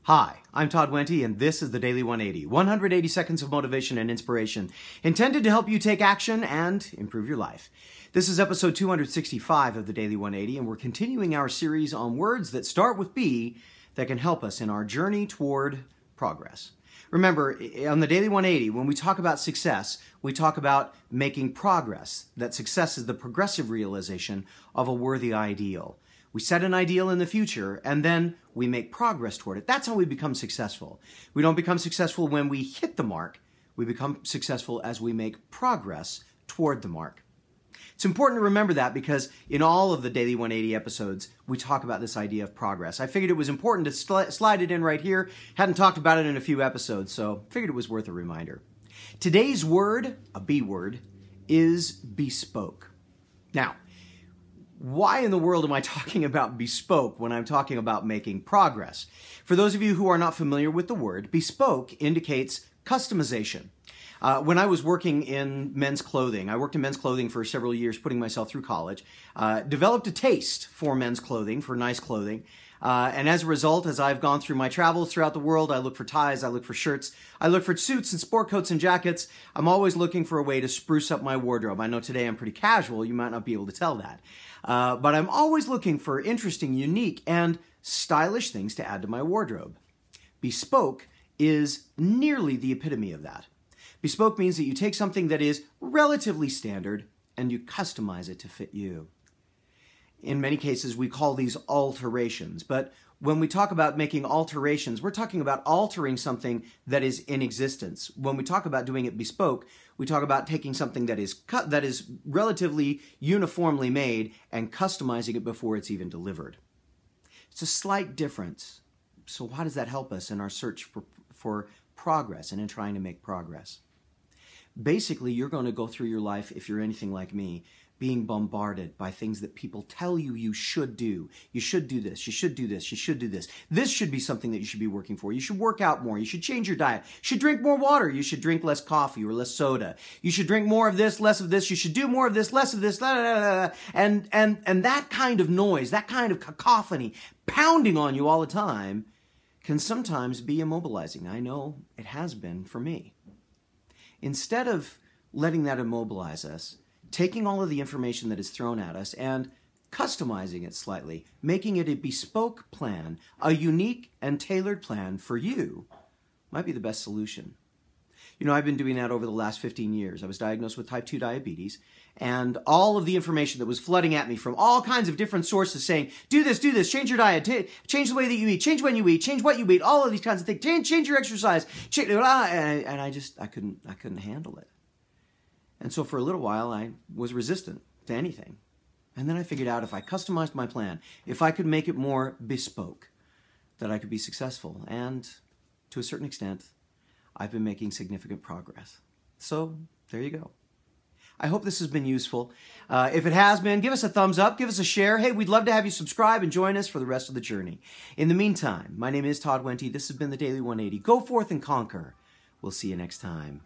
Hi, I'm Todd Wente, and this is the Daily 180, 180 seconds of motivation and inspiration, intended to help you take action and improve your life. This is episode 265 of the Daily 180, and we're continuing our series on words that start with B that can help us in our journey toward progress. Remember, on the Daily 180, when we talk about success, we talk about making progress, that success is the progressive realization of a worthy ideal. We set an ideal in the future, and then we make progress toward it. That's how we become successful. We don't become successful when we hit the mark. We become successful as we make progress toward the mark. It's important to remember that because in all of the Daily 180 episodes, we talk about this idea of progress. I figured it was important to slide it in right here. Hadn't talked about it in a few episodes, so figured it was worth a reminder. Today's word, a B word, is bespoke. Now, why in the world am I talking about bespoke when I'm talking about making progress? For those of you who are not familiar with the word, bespoke indicates customization. When I was working in men's clothing, I worked in men's clothing for several years, putting myself through college, developed a taste for men's clothing, for nice clothing. And as a result, as I've gone through my travels throughout the world, I look for ties, I look for shirts, I look for suits and sport coats and jackets. I'm always looking for a way to spruce up my wardrobe. I know today I'm pretty casual. You might not be able to tell that. But I'm always looking for interesting, unique, and stylish things to add to my wardrobe. Bespoke is nearly the epitome of that. Bespoke means that you take something that is relatively standard and you customize it to fit you. In many cases, we call these alterations, but when we talk about making alterations, we're talking about altering something that is in existence. When we talk about doing it bespoke, we talk about taking something that is relatively uniformly made and customizing it before it's even delivered. It's a slight difference. So how does that help us in our search for progress and in trying to make progress? Basically, you're going to go through your life, if you're anything like me, being bombarded by things that people tell you you should do. You should do this, you should do this, you should do this. This should be something that you should be working for. You should work out more. You should change your diet. You should drink more water. You should drink less coffee or less soda. You should drink more of this, less of this. You should do more of this, less of this. And that kind of noise, that kind of cacophony pounding on you all the time can sometimes be immobilizing. I know it has been for me. Instead of letting that immobilize us, taking all of the information that is thrown at us and customizing it slightly, making it a bespoke plan, a unique and tailored plan for you, might be the best solution. You know, I've been doing that over the last 15 years. I was diagnosed with type 2 diabetes, and all of the information that was flooding at me from all kinds of different sources saying, do this, change your diet, change the way that you eat, change when you eat, change what you eat, all of these kinds of things, change your exercise, and I couldn't handle it. And so for a little while, I was resistant to anything. And then I figured out if I customized my plan, if I could make it more bespoke, that I could be successful. And to a certain extent, I've been making significant progress. So there you go. I hope this has been useful. If it has been, give us a thumbs up, give us a share. Hey, we'd love to have you subscribe and join us for the rest of the journey. In the meantime, my name is Todd Wente. This has been the Daily 180. Go forth and conquer. We'll see you next time.